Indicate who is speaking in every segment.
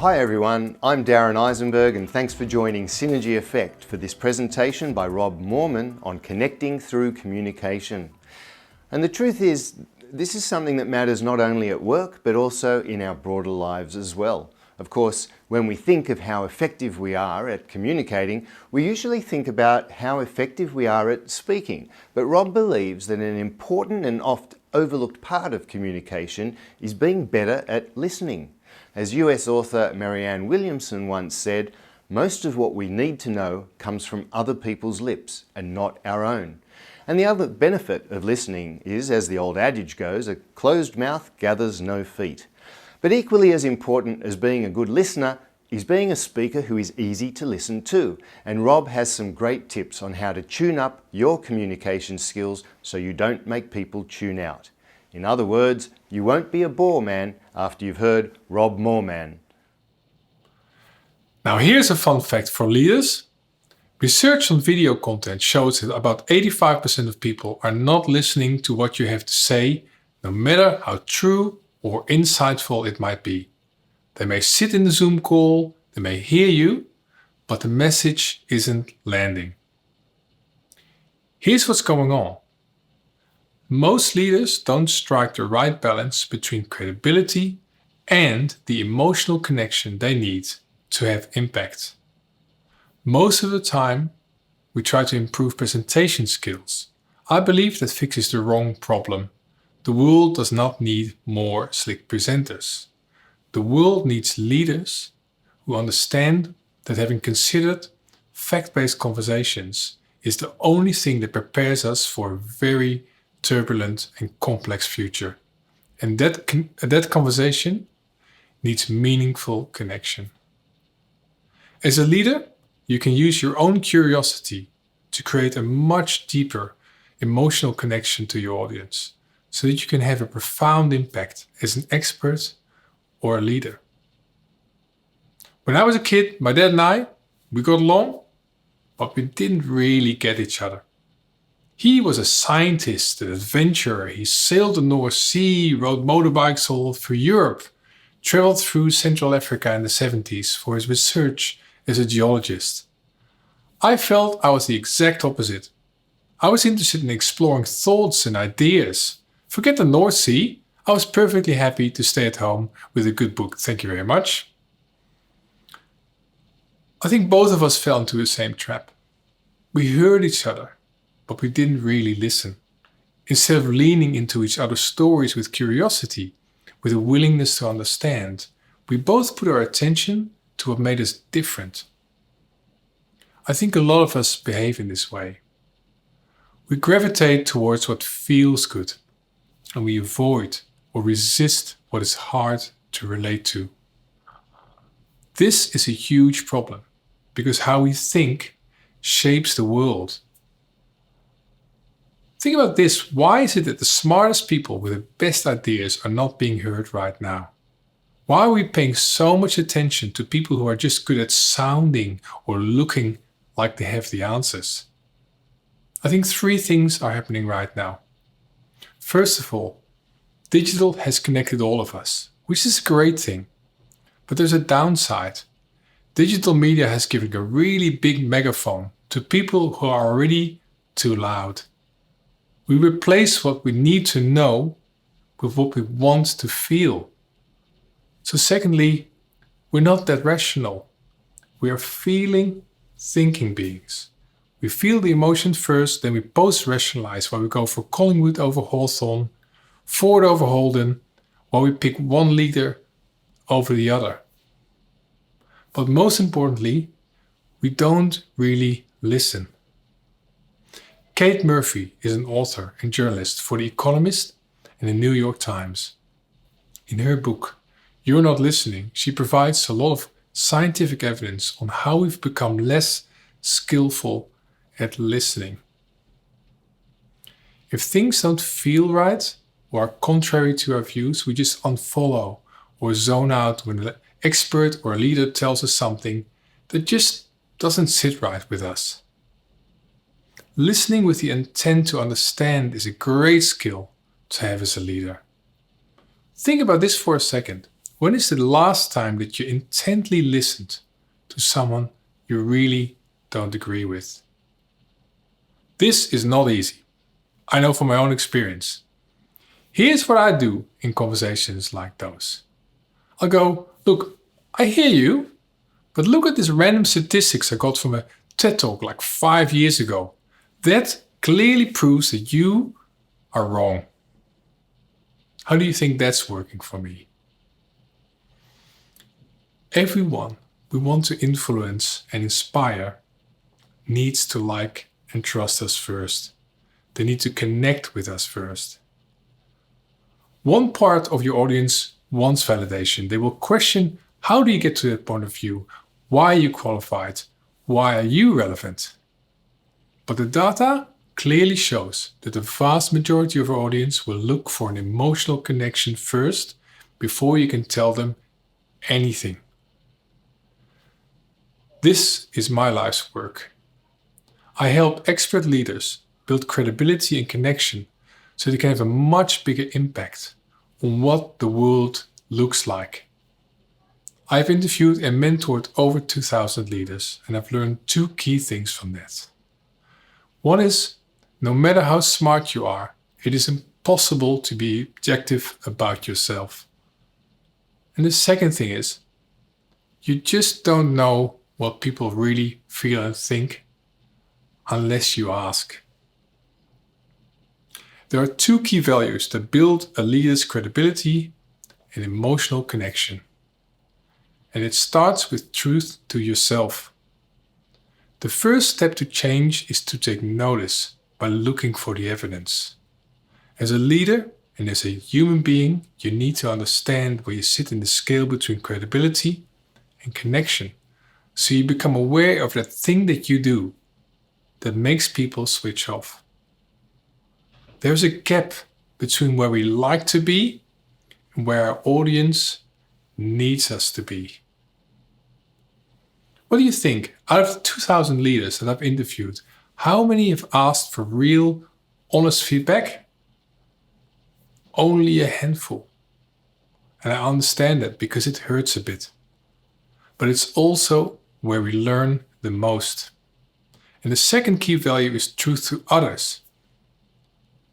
Speaker 1: Hi everyone, I'm Darren Eisenberg and thanks for joining Synergy Effect for this presentation by Rob Moorman on connecting through communication. And the truth is, this is something that matters not only at work but also in our broader lives as well. Of course, when we think of how effective we are at communicating, we usually think about how effective we are at speaking. But Rob believes that an important and oft overlooked part of communication is being better at listening. As US author Marianne Williamson once said, most of what we need to know comes from other people's lips and not our own. And the other benefit of listening is, as the old adage goes, a closed mouth gathers no feet. But equally as important as being a good listener is being a speaker who is easy to listen to. And Rob has some great tips on how to tune up your communication skills so you don't make people tune out. In other words, you won't be a bore man after you've heard Rob Moorman.
Speaker 2: Now here's a fun fact for leaders. Research on video content shows that about 85% of people are not listening to what you have to say, no matter how true or insightful it might be. They may sit in the Zoom call, they may hear you, but the message isn't landing. Here's what's going on. Most leaders don't strike the right balance between credibility and the emotional connection they need to have impact. Most of the time, we try to improve presentation skills. I believe that fixes the wrong problem. The world does not need more slick presenters. The world needs leaders who understand that having considered fact-based conversations is the only thing that prepares us for a very turbulent and complex future. And that conversation needs meaningful connection. As a leader, you can use your own curiosity to create a much deeper emotional connection to your audience so that you can have a profound impact as an expert or a leader. When I was a kid, my dad and we got along, but we didn't really get each other. He was a scientist, an adventurer. He sailed the North Sea, rode motorbikes all through Europe, traveled through Central Africa in the 70s for his research as a geologist. I felt I was the exact opposite. I was interested in exploring thoughts and ideas. Forget the North Sea. I was perfectly happy to stay at home with a good book. Thank you very much. I think both of us fell into the same trap. We heard each other, but we didn't really listen. Instead of leaning into each other's stories with curiosity, with a willingness to understand, we both put our attention to what made us different. I think a lot of us behave in this way. We gravitate towards what feels good, and we avoid or resist what is hard to relate to. This is a huge problem, because how we think shapes the world. Think about this. Why is it that the smartest people with the best ideas are not being heard right now? Why are we paying so much attention to people who are just good at sounding or looking like they have the answers? I think three things are happening right now. First of all, digital has connected all of us, which is a great thing. But there's a downside. Digital media has given a really big megaphone to people who are already too loud. We replace what we need to know with what we want to feel. So secondly, we're not that rational. We are feeling, thinking beings. We feel the emotion first, then we post-rationalize, while we go for Collingwood over Hawthorne, Ford over Holden, while we pick one leader over the other. But most importantly, we don't really listen. Kate Murphy is an author and journalist for The Economist and the New York Times. In her book, You're Not Listening, she provides a lot of scientific evidence on how we've become less skillful at listening. If things don't feel right or are contrary to our views, we just unfollow or zone out when an expert or a leader tells us something that just doesn't sit right with us. Listening with the intent to understand is a great skill to have as a leader. Think about this for a second. When is the last time that you intently listened to someone you really don't agree with? This is not easy. I know from my own experience. Here's what I do in conversations like those. I'll go, look, I hear you, but look at this random statistics I got from a TED Talk like 5 years ago. That clearly proves that you are wrong. How do you think that's working for me? Everyone we want to influence and inspire needs to like and trust us first. They need to connect with us first. One part of your audience wants validation. They will question, how do you get to that point of view? Why are you qualified? Why are you relevant? But the data clearly shows that the vast majority of our audience will look for an emotional connection first before you can tell them anything. This is my life's work. I help expert leaders build credibility and connection so they can have a much bigger impact on what the world looks like. I've interviewed and mentored over 2,000 leaders, and I've learned 2 key things from that. One is, no matter how smart you are, it is impossible to be objective about yourself. And the second thing is, you just don't know what people really feel and think unless you ask. There are 2 key values that build a leader's credibility and emotional connection. And it starts with truth to yourself. The first step to change is to take notice by looking for the evidence. As a leader and as a human being, you need to understand where you sit in the scale between credibility and connection, so you become aware of that thing that you do that makes people switch off. There's a gap between where we like to be and where our audience needs us to be. What do you think? Out of the 2,000 leaders that I've interviewed, how many have asked for real, honest feedback? Only a handful. And I understand that because it hurts a bit. But it's also where we learn the most. And the second key value is truth to others.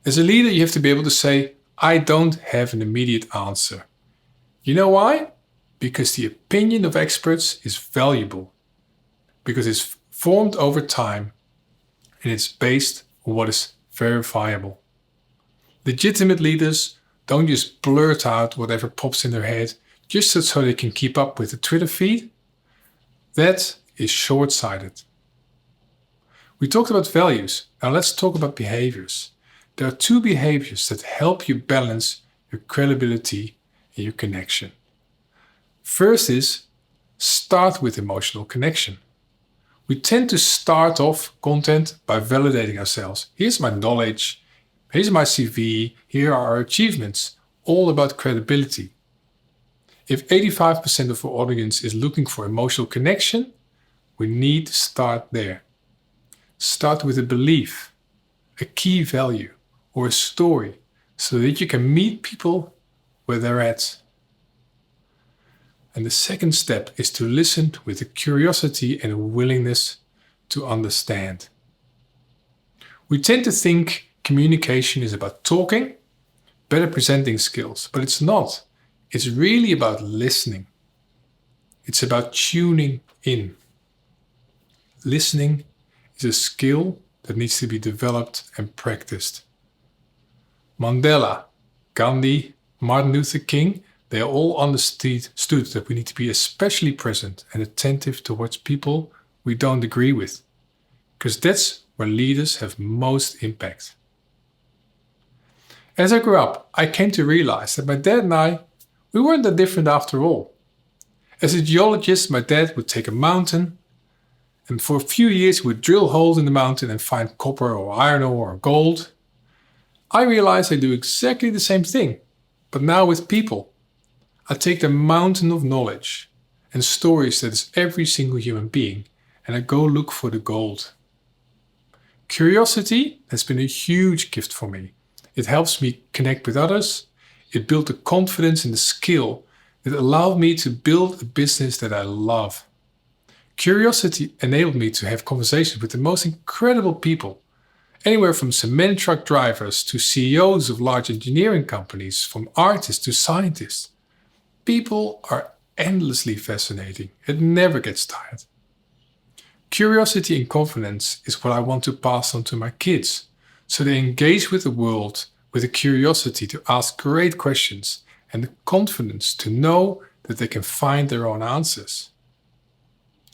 Speaker 2: As a leader, you have to be able to say, I don't have an immediate answer. You know why? Because the opinion of experts is valuable. Because it's formed over time and it's based on what is verifiable. Legitimate leaders don't just blurt out whatever pops in their head just so they can keep up with the Twitter feed. That is short-sighted. We talked about values. Now let's talk about behaviors. There are 2 behaviors that help you balance your credibility and your connection. First is start with emotional connection. We tend to start off content by validating ourselves. Here's my knowledge, here's my CV, here are our achievements, all about credibility. If 85% of our audience is looking for emotional connection, we need to start there. Start with a belief, a key value, or a story, so that you can meet people where they're at. And the second step is to listen with a curiosity and a willingness to understand. We tend to think communication is about talking, better presenting skills, but it's not. It's really about listening. It's about tuning in. Listening is a skill that needs to be developed and practiced. Mandela, Gandhi, Martin Luther King, they all understood that we need to be especially present and attentive towards people we don't agree with, because that's where leaders have most impact. As I grew up, I came to realize that my dad and I, we weren't that different after all. As a geologist, my dad would take a mountain, and for a few years he would drill holes in the mountain and find copper or iron ore or gold. I realized I do exactly the same thing, but now with people. I take the mountain of knowledge and stories that is every single human being, and I go look for the gold. Curiosity has been a huge gift for me. It helps me connect with others. It built the confidence and the skill It allowed me to build a business that I love. Curiosity enabled me to have conversations with the most incredible people, anywhere from cement truck drivers to CEOs of large engineering companies, from artists to scientists. People are endlessly fascinating. It never gets tired. Curiosity and confidence is what I want to pass on to my kids, so they engage with the world with a curiosity to ask great questions and the confidence to know that they can find their own answers.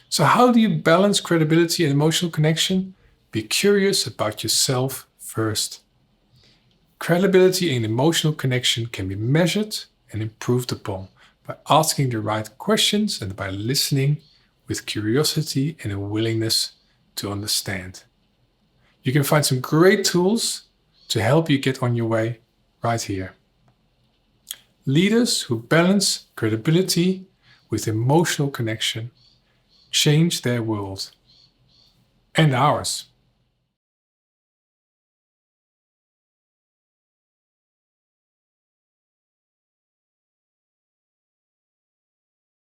Speaker 2: So how do you balance credibility and emotional connection? Be curious about yourself first. Credibility and emotional connection can be measured and improved upon by asking the right questions and by listening with curiosity and a willingness to understand. You can find some great tools to help you get on your way right here. Leaders who balance credibility with emotional connection change their world and ours.